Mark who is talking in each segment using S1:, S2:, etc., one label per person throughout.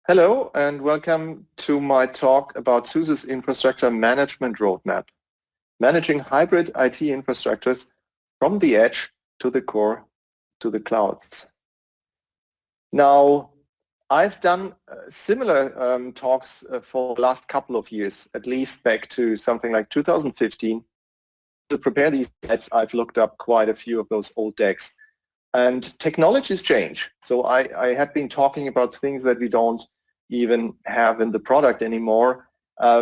S1: Hello and welcome to my talk about SUSE's infrastructure management roadmap, managing hybrid IT infrastructures from the edge to the core to the clouds. Now, I've done similar talks for the last couple of years, at least back to something like 2015. To prepare these slides, I've looked up quite a few of those old decks. And technologies change. So I had been talking about things that we don't even have in the product anymore.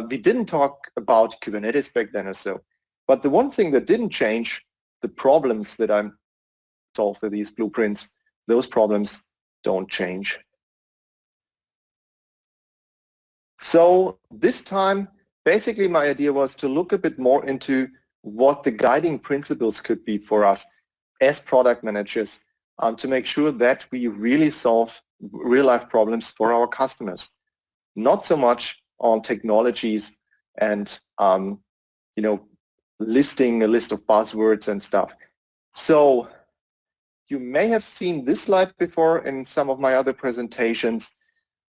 S1: We didn't talk about Kubernetes back then or so. But the one thing that didn't change, the problems that I'm solve with these blueprints, those problems don't change. So this time, basically my idea was to look a bit more into what the guiding principles could be for us as product managers to make sure that we really solve real-life problems for our customers. Not so much on technologies and listing a list of buzzwords and stuff. So you may have seen this slide before in some of my other presentations.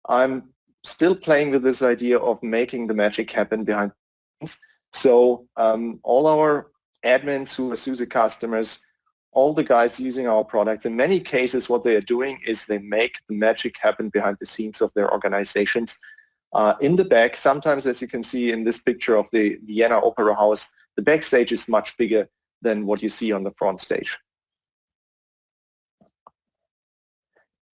S1: I'm still playing with this idea of making the magic happen behind things. So all our admins who are SUSE customers, all the guys using our products, in many cases what they are doing is they make the magic happen behind the scenes of their organizations. In the back, sometimes as you can see in this picture of the Vienna Opera House, the backstage is much bigger than what you see on the front stage.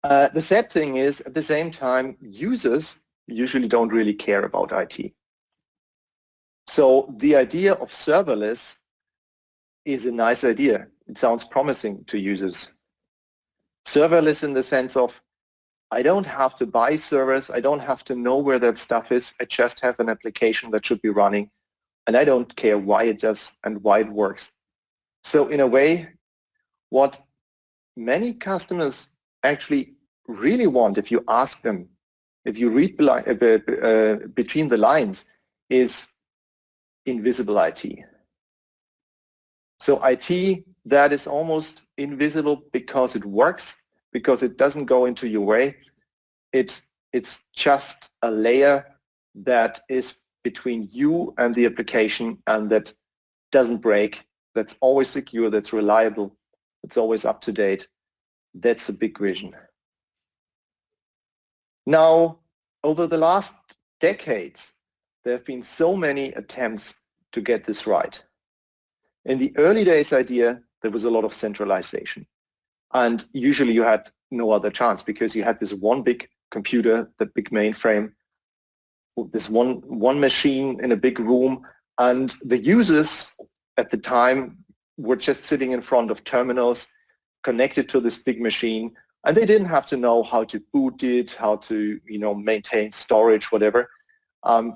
S1: The sad thing is, at the same time, users usually don't really care about IT. So the idea of serverless is a nice idea. It sounds promising to users. Serverless in the sense of, I don't have to buy servers, I don't have to know where that stuff is, I just have an application that should be running, and I don't care why it does and why it works. So in a way, what many customers actually really want, if you ask them, if you read between the lines, is invisible IT. So IT that is almost invisible because it works, because it doesn't go into your way. It's just a layer that is between you and the application and that doesn't break, that's always secure, that's reliable, it's always up to date. That's a big vision. Now, over the last decades, there have been so many attempts to get this right. In the early days idea, there was a lot of centralization. And usually you had no other chance because you had this one big computer, the big mainframe, this one machine in a big room, and the users at the time were just sitting in front of terminals connected to this big machine, and they didn't have to know how to boot it, how to maintain storage, whatever.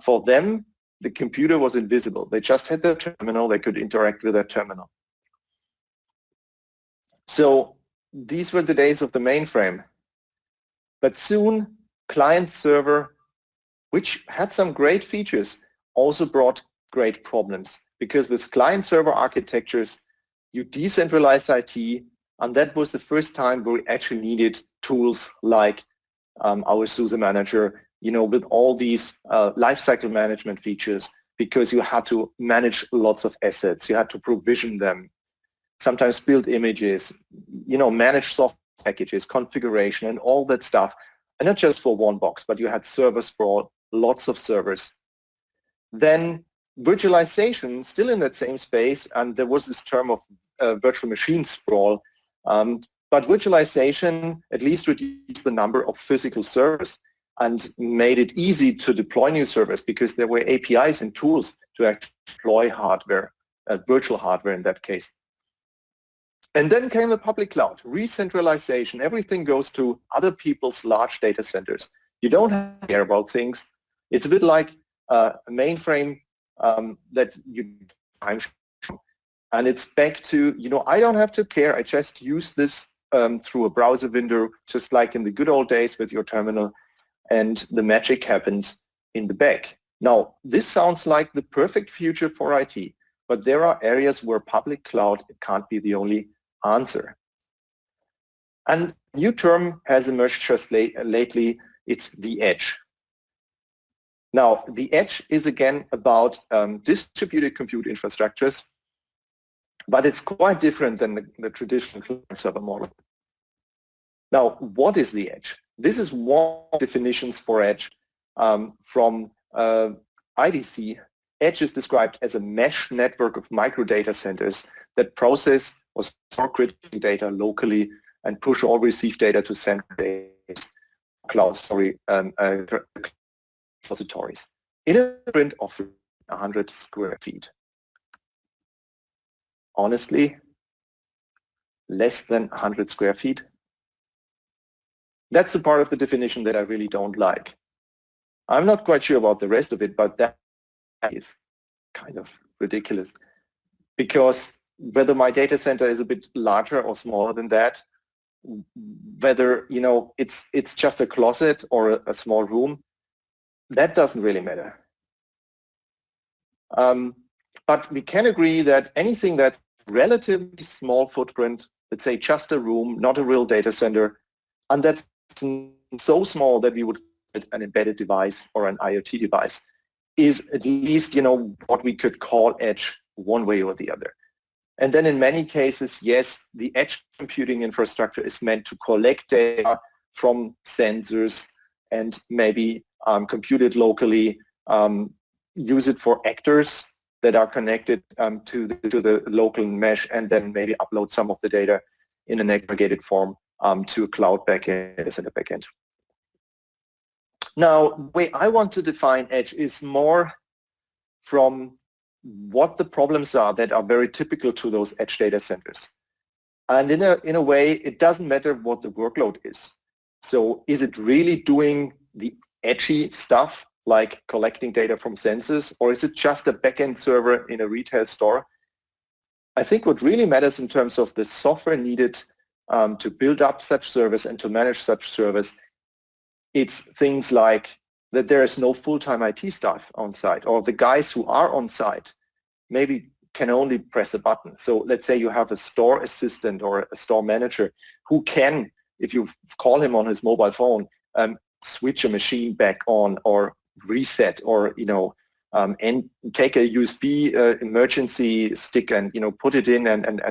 S1: For them, the computer was invisible. They just had their terminal, they could interact with that terminal. So these were the days of the mainframe. But soon, Clientserver, which had some great features, also brought great problems. Because with Clientserver architectures, you decentralize IT, and that was the first time where we actually needed tools like our SUSE Manager, with all these lifecycle management features, because you had to manage lots of assets, you had to provision them, sometimes build images, manage software packages, configuration, and all that stuff. And not just for one box, but you had server sprawl, lots of servers. Then virtualization, still in that same space, and there was this term of virtual machine sprawl, but virtualization at least reduced the number of physical servers and made it easy to deploy new servers because there were APIs and tools to actually deploy hardware, virtual hardware in that case. And then came the public cloud, re-centralization. Everything goes to other people's large data centers. You don't have to care about things. It's a bit like a mainframe that you time, and it's back to, I don't have to care. I just use this through a browser window, just like in the good old days with your terminal, and the magic happened in the back. Now, this sounds like the perfect future for IT, but there are areas where public cloud can't be the only answer. And a new term has emerged just lately. It's the edge. Now, the edge is again about distributed compute infrastructures, but it's quite different than the traditional client server model. Now, what is the edge? This is one of the definitions for edge from IDC. Edge is described as a mesh network of micro data centers that process or store critical data locally and push all received data to centralized cloud repositories in a footprint of 100 square feet. Honestly, less than 100 square feet. That's the part of the definition that I really don't like. I'm not quite sure about the rest of it, but that is kind of ridiculous, because whether my data center is a bit larger or smaller than that, whether it's just a closet or a small room, that doesn't really matter. But we can agree that anything that's relatively small footprint, let's say just a room, not a real data center, and that's so small that we would an embedded device or an IoT device, is at least what we could call edge one way or the other. And then in many cases, yes, the edge computing infrastructure is meant to collect data from sensors and maybe compute it locally, use it for actors that are connected to the local mesh, and then maybe upload some of the data in an aggregated form to a cloud backend, data center backend. Now, the way I want to define edge is more from what the problems are that are very typical to those edge data centers. And in a way, it doesn't matter what the workload is. So is it really doing the edgy stuff like collecting data from sensors, or is it just a backend server in a retail store? I think what really matters in terms of the software needed to build up such service and to manage such service, it's things like that there is no full-time IT staff on site, or the guys who are on site maybe can only press a button. So let's say you have a store assistant or a store manager who can, if you call him on his mobile phone, switch a machine back on or reset, or and take a USB emergency stick and put it in and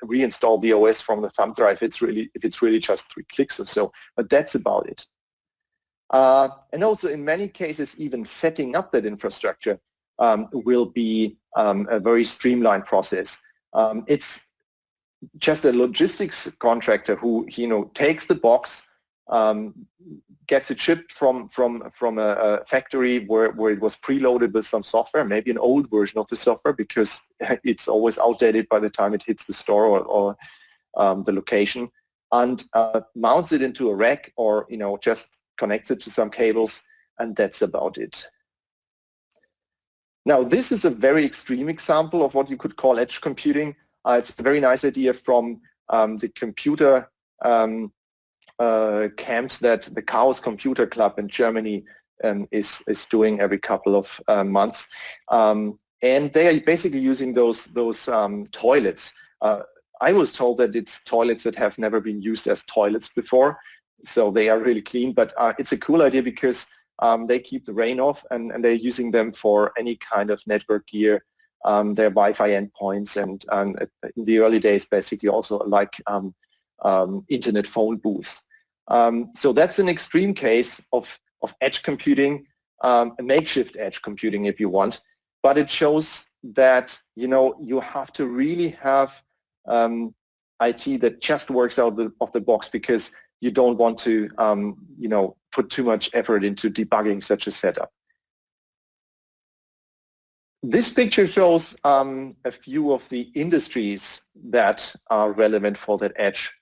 S1: reinstall the OS from the thumb drive. If it's really just 3 clicks or so, but that's about it. And also in many cases, even setting up that infrastructure will be a very streamlined process. It's just a logistics contractor who takes the box, gets it shipped from a factory where it was preloaded with some software, maybe an old version of the software because it's always outdated by the time it hits the store or the location, and mounts it into a rack, or just connects it to some cables, and that's about it. Now, this is a very extreme example of what you could call edge computing. It's a very nice idea from the computer camps that the Chaos Computer Club in Germany is doing every couple of months, and they are basically using those toilets. I was told that it's toilets that have never been used as toilets before, so they are really clean. But it's a cool idea because they keep the rain off, and they're using them for any kind of network gear. Their Wi-Fi endpoints, and in the early days, basically also like internet phone booths. So that's an extreme case of edge computing, a makeshift edge computing if you want, but it shows that you have to really have IT that just works out of the box, because you don't want to put too much effort into debugging such a setup. This picture shows a few of the industries that are relevant for that edge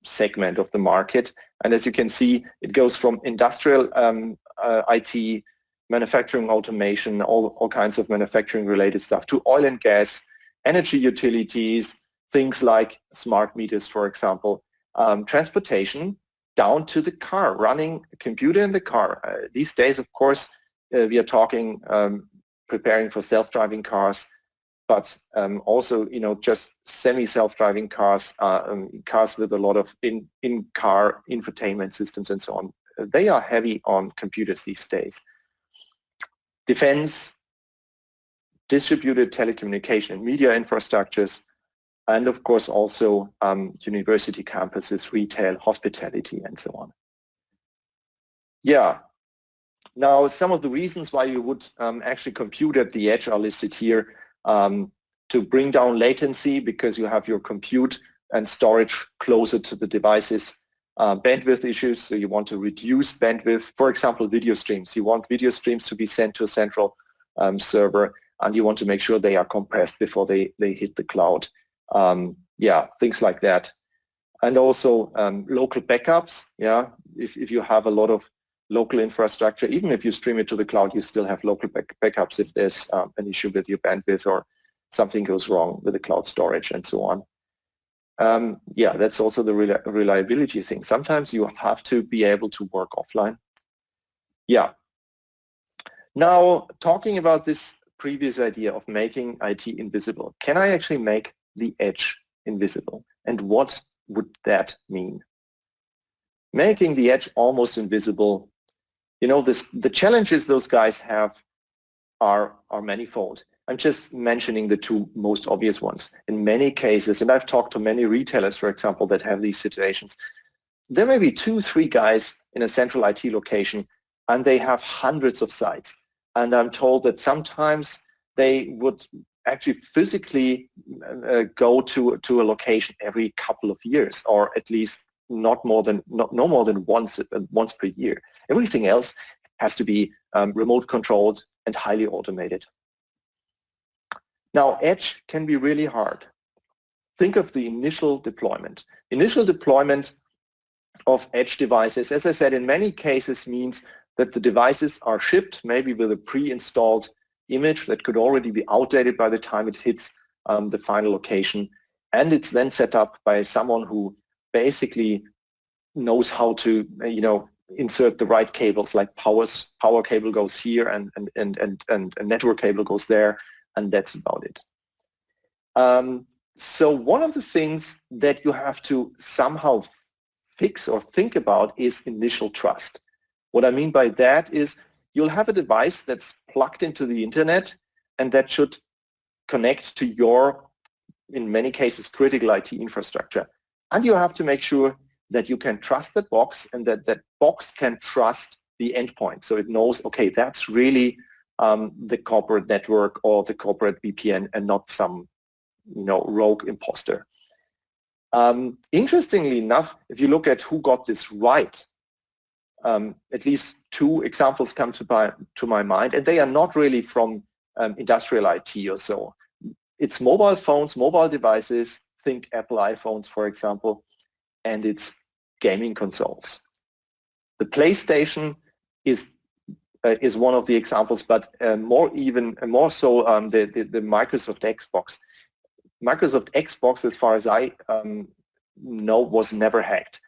S1: segment of the market. And as you can see, it goes from industrial IT, manufacturing automation, all kinds of manufacturing related stuff, to oil and gas, energy utilities, things like smart meters, for example, transportation, down to the car, running a computer in the car. These days, of course, we are talking preparing for self-driving cars, but also just semi-self-driving cars, cars with a lot of in-car infotainment systems and so on. they are heavy on computers these days. Defense, distributed telecommunication and media infrastructures, and of course also university campuses, retail, hospitality, and so on. Yeah. Now, some of the reasons why you would actually compute at the edge are listed here. To bring down latency, because you have your compute and storage closer to the devices. Bandwidth issues, so you want to reduce bandwidth. For example, video streams. You want video streams to be sent to a central server, and you want to make sure they are compressed before they hit the cloud. Yeah, things like that. And also local backups. Yeah, if you have a lot of local infrastructure, even if you stream it to the cloud, you still have local backups if there's an issue with your bandwidth or something goes wrong with the cloud storage and so on. Yeah, that's also the reliability thing. Sometimes you have to be able to work offline. Yeah. Now, talking about this previous idea of making IT invisible, can I actually make the edge invisible? And what would that mean? Making the edge almost invisible, you know, the challenges those guys have are manifold. I'm just mentioning the two most obvious ones. In many cases, and I've talked to many retailers, for example, that have these situations, there may be 2-3 guys in a central IT location, and they have hundreds of sites. And I'm told that sometimes they would actually physically go to a location every couple of years, or at least no more than once per year. Everything else has to be remote controlled and highly automated. Now, edge can be really hard. Think of the initial deployment. Initial deployment of edge devices, as I said, in many cases means that the devices are shipped maybe with a pre-installed image that could already be outdated by the time it hits the final location. And it's then set up by someone who basically knows how to, you know, insert the right cables, like power cable goes here and a network cable goes there, and that's about it. So one of the things that you have to somehow fix or think about is initial trust. What I mean by that is you'll have a device that's plugged into the internet and that should connect to your, in many cases, critical IT infrastructure. And you have to make sure that you can trust that box and that that box can trust the endpoint. So it knows, okay, that's really the corporate network or the corporate VPN and not some, you know, rogue imposter. Interestingly enough, if you look at who got this right, at least 2 examples come to my mind, and they are not really from industrial IT or so. It's mobile phones, mobile devices, think Apple iPhones, for example, and it's gaming consoles. The PlayStation is one of the examples, but more so the Microsoft Xbox. Microsoft Xbox, as far as I know, was never hacked.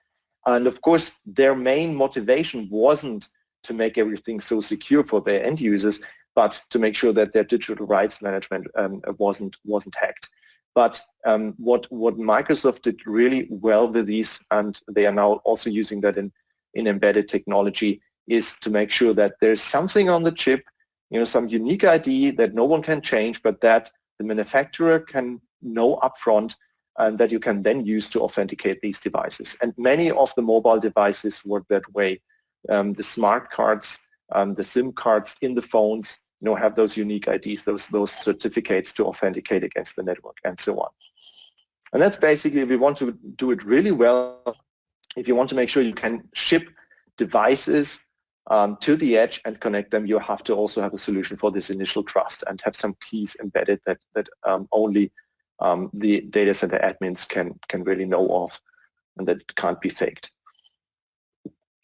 S1: And of course, their main motivation wasn't to make everything so secure for their end users, but to make sure that their digital rights management wasn't hacked. But what Microsoft did really well with these, and they are now also using that in embedded technology, is to make sure that there's something on the chip, you know, some unique ID that no one can change, but that the manufacturer can know upfront, and that you can then use to authenticate these devices. And many of the mobile devices work that way. The smart cards, the SIM cards in the phones, you know, have those unique IDs, those certificates to authenticate against the network, and so on. And that's basically, if you want to do it really well, if you want to make sure you can ship devices to the edge and connect them, you have to also have a solution for this initial trust and have some keys embedded that only the data center admins can really know of, and that can't be faked.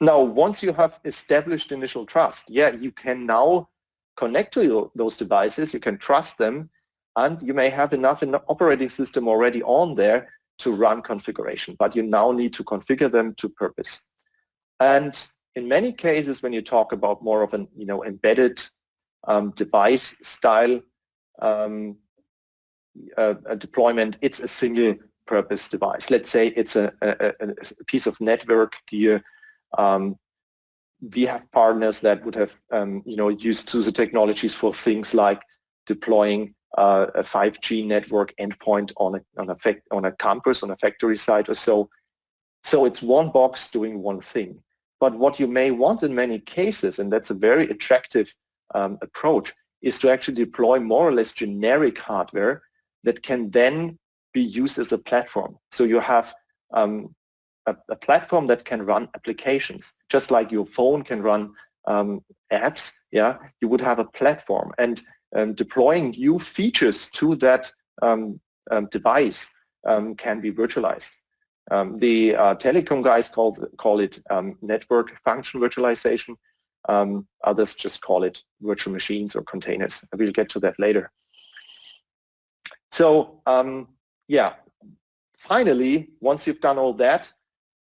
S1: Now, once you have established initial trust, yeah, you can now connect to those devices, you can trust them, and you may have enough in the operating system already on there to run configuration, but you now need to configure them to purpose. And in many cases, when you talk about more of an, you know, embedded device style deployment, it's a single purpose device. Let's say it's a piece of network gear we have partners that would have used SUSE technologies for things like deploying a 5G network endpoint on a campus, on a factory site or so. So it's one box doing one thing. But what you may want in many cases, and that's a very attractive approach, is to actually deploy more or less generic hardware that can then be used as a platform. So you have a platform that can run applications, just like your phone can run apps. Yeah, you would have a platform, and deploying new features to that device can be virtualized. The telecom guys call it network function virtualization. Others just call it virtual machines or containers. We'll get to that later. So yeah, finally, once you've done all that,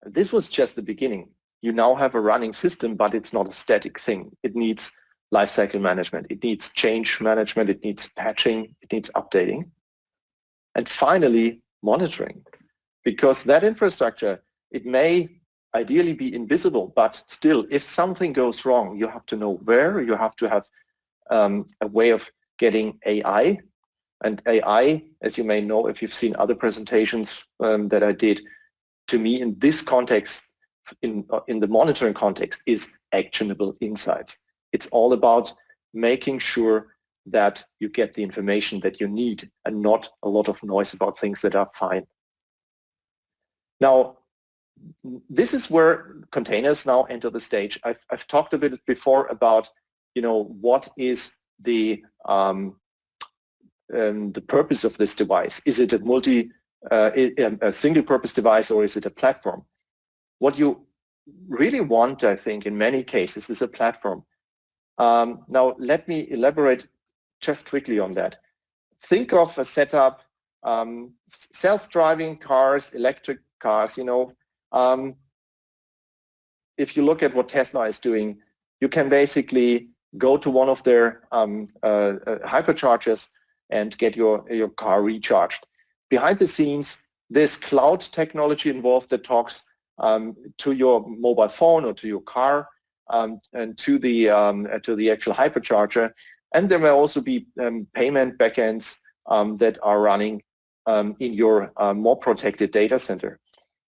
S1: this was just the beginning. You now have a running system, but it's not a static thing. It needs lifecycle management. It needs change management. It needs patching. It needs updating. And finally, monitoring. Because that infrastructure, it may ideally be invisible, but still, if something goes wrong, you have to know where. You have to have a way of getting AI. And AI, as you may know, if you've seen other presentations that I did, to me in this context, in the monitoring context, is actionable insights. It's all about making sure that you get the information that you need and not a lot of noise about things that are fine. Now, this is where containers now enter the stage. I've talked a bit before about, what is the purpose of this device. Is it a single-purpose device, or is it a platform? What you really want, I think, in many cases, is a platform. Now, let me elaborate just quickly on that. Think of a setup, self-driving cars, electric cars. If you look at what Tesla is doing, you can basically go to one of their hyperchargers and get your car recharged. Behind the scenes, there's cloud technology involved that talks to your mobile phone or to your car and to the actual hypercharger. And there may also be payment backends that are running in your more protected data center.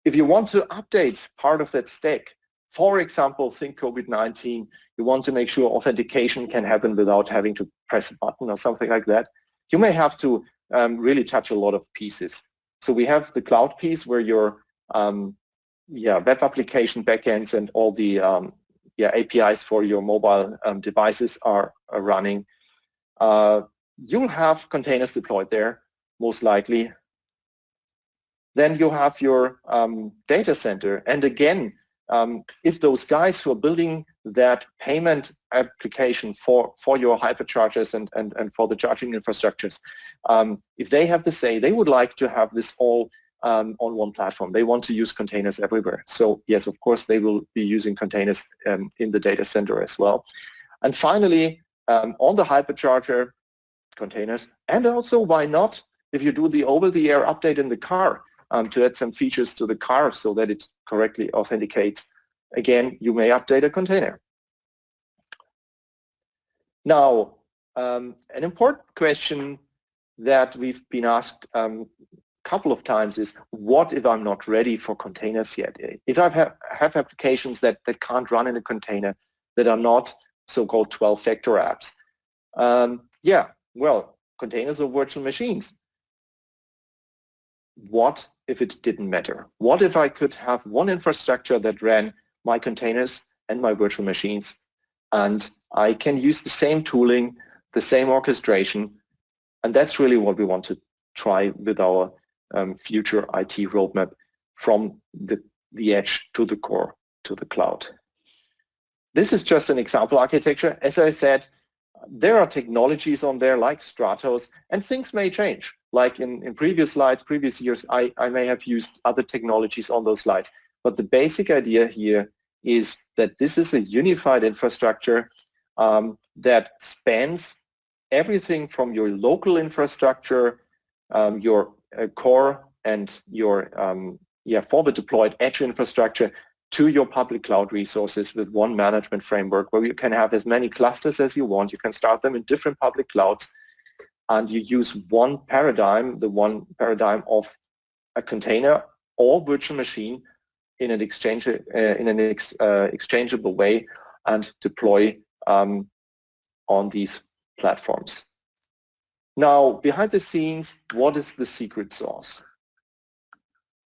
S1: If you want to update part of that stack, for example, think COVID-19, you want to make sure authentication can happen without having to press a button or something like that, you may have to really touch a lot of pieces. So we have the cloud piece where your web application backends and all the APIs for your mobile devices are running. You'll have containers deployed there, most likely. Then you have your data center. And again, if those guys who are building that payment application for your hyperchargers and for the charging infrastructures, if they have the say, they would like to have this all on one platform. They want to use containers everywhere. So yes, of course, they will be using containers in the data center as well. And finally, on the hypercharger, containers. And also, why not, if you do the over-the-air update in the car, to add some features to the car so that it correctly authenticates, again, you may update a container. Now, an important question that we've been asked a couple of times is, what if I'm not ready for containers yet? If I have applications that can't run in a container, that are not so-called 12-factor apps? Yeah, well, containers are virtual machines. What if it didn't matter? What if I could have one infrastructure that ran my containers and my virtual machines, and I can use the same tooling, the same orchestration, and that's really what we want to try with our future IT roadmap, from the edge to the core to the cloud. This is just an example architecture. As I said, there are technologies on there like Stratos, and things may change. Like in previous slides, previous years, I may have used other technologies on those slides. But the basic idea here is that this is a unified infrastructure that spans everything from your local infrastructure, your core, and your forward deployed edge infrastructure, to your public cloud resources with one management framework where you can have as many clusters as you want. You can start them in different public clouds, and you use one paradigm, the one paradigm of a container or virtual machine in an exchangeable way, and deploy on these platforms. Now, behind the scenes, what is the secret sauce?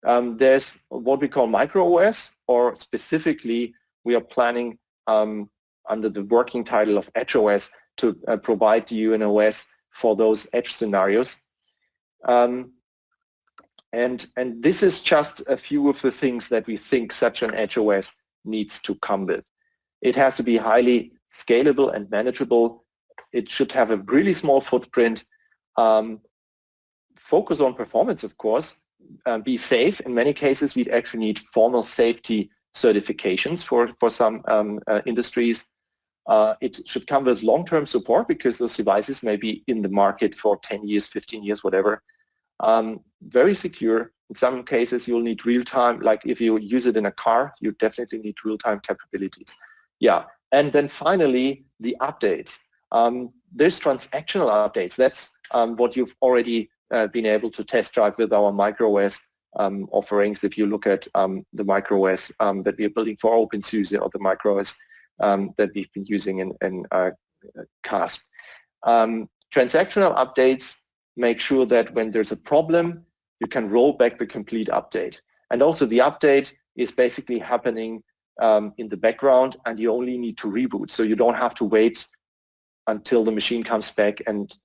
S1: There's what we call micro OS, or specifically we are planning under the working title of Edge OS to provide you an OS for those edge scenarios. And this is just a few of the things that we think such an Edge OS needs to come with. It has to be highly scalable and manageable. It should have a really small footprint. Focus on performance, of course. Be safe. In many cases, we'd actually need formal safety certifications for some industries. It should come with long-term support because those devices may be in the market for 10 years, 15 years, whatever. Very secure. In some cases, you'll need real-time, like if you use it in a car, you definitely need real-time capabilities. Yeah, and then finally, the updates. There's transactional updates. That's what you've already been able to test drive with our microOS offerings. If you look at the microOS that we are building for OpenSUSE, or the microOS that we've been using in CASP. Transactional updates make sure that when there's a problem, you can roll back the complete update. And also the update is basically happening in the background, and you only need to reboot. So you don't have to wait until the machine comes back and,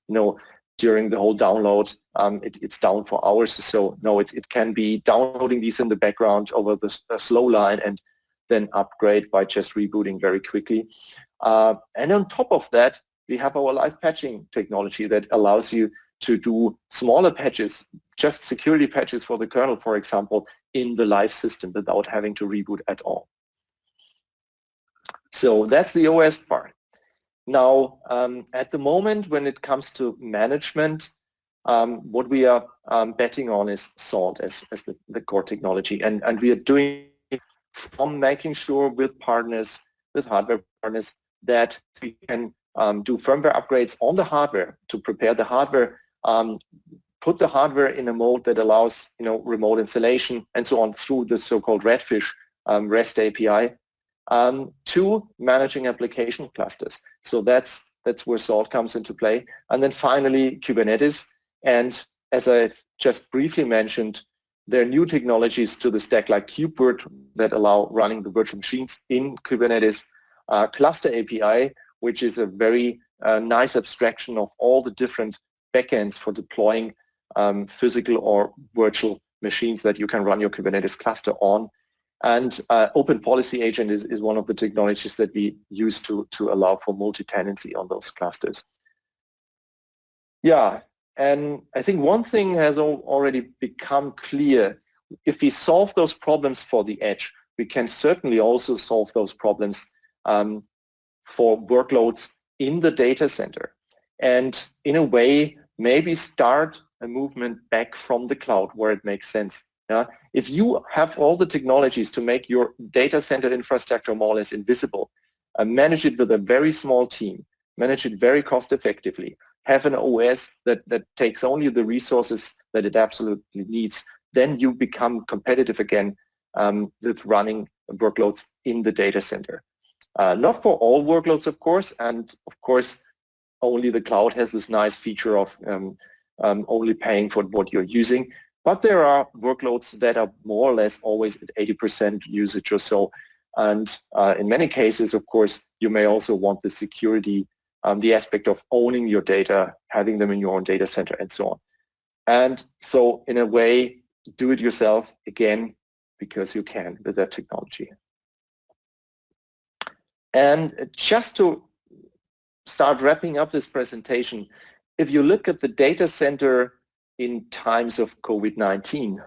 S1: during the whole download, it's down for hours. So no, it can be downloading these in the background over the slow line and then upgrade by just rebooting very quickly. And on top of that, we have our live patching technology that allows you to do smaller patches, just security patches for the kernel, for example, in the live system without having to reboot at all. So that's the OS part. Now, at the moment, when it comes to management, what we are betting on is SALT as the core technology. And we are doing from making sure with partners, with hardware partners, that we can do firmware upgrades on the hardware to prepare the hardware, put the hardware in a mode that allows remote installation and so on through the so-called Redfish REST API, to managing application clusters. So that's where SALT comes into play. And then finally, Kubernetes. And as I just briefly mentioned, there are new technologies to the stack like KubeVirt that allow running the virtual machines in Kubernetes. Cluster API, which is a very nice abstraction of all the different backends for deploying physical or virtual machines that you can run your Kubernetes cluster on. And Open Policy Agent is one of the technologies that we use to allow for multi-tenancy on those clusters. Yeah, and I think one thing has already become clear. If we solve those problems for the edge, we can certainly also solve those problems for workloads in the data center. And in a way, maybe start a movement back from the cloud where it makes sense. If you have all the technologies to make your data center infrastructure more or less invisible, manage it with a very small team, manage it very cost effectively, have an OS that takes only the resources that it absolutely needs, then you become competitive again with running workloads in the data center. Not for all workloads, of course, and of course, only the cloud has this nice feature of only paying for what you're using. But there are workloads that are more or less always at 80% usage or so. And in many cases, of course, you may also want the security, the aspect of owning your data, having them in your own data center, and so on. And so in a way, do it yourself, again, because you can with that technology. And just to start wrapping up this presentation, if you look at the data center in times of COVID-19,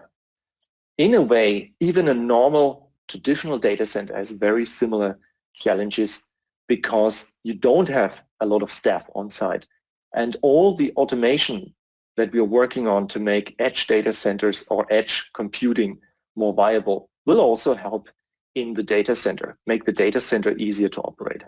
S1: in a way, even a normal traditional data center has very similar challenges because you don't have a lot of staff on site. And all the automation that we're working on to make edge data centers or edge computing more viable will also help in the data center, make the data center easier to operate.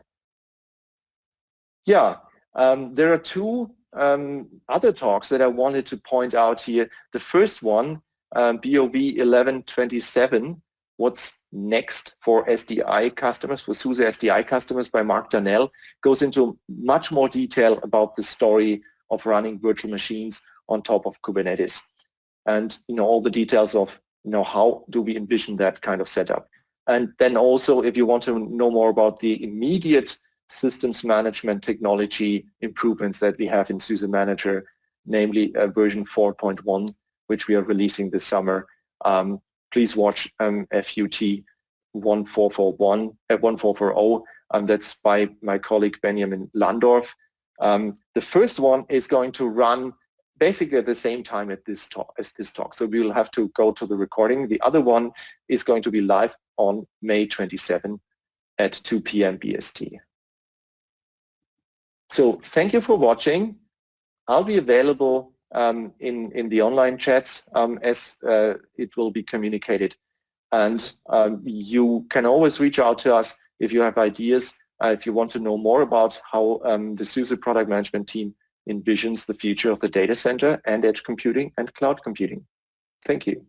S1: Yeah, there are two other talks that I wanted to point out here. The first one, BOV-1257, What's Next for SDI Customers, for SUSE SDI Customers by Mark Darnell, goes into much more detail about the story of running virtual machines on top of Kubernetes. And all the details of how do we envision that kind of setup. And then also, if you want to know more about the immediate systems management technology improvements that we have in SUSE Manager, namely version 4.1, which we are releasing this summer, please watch FUT 1440. That's by my colleague Benjamin Landorf. The first one is going to run basically at the same time as this talk. So we will have to go to the recording. The other one is going to be live on May 27 at 2 p.m. BST. So thank you for watching. I'll be available in the online chats as it will be communicated. And you can always reach out to us if you have ideas, if you want to know more about how the SUSE Product Management team envisions the future of the data center and edge computing and cloud computing. Thank you.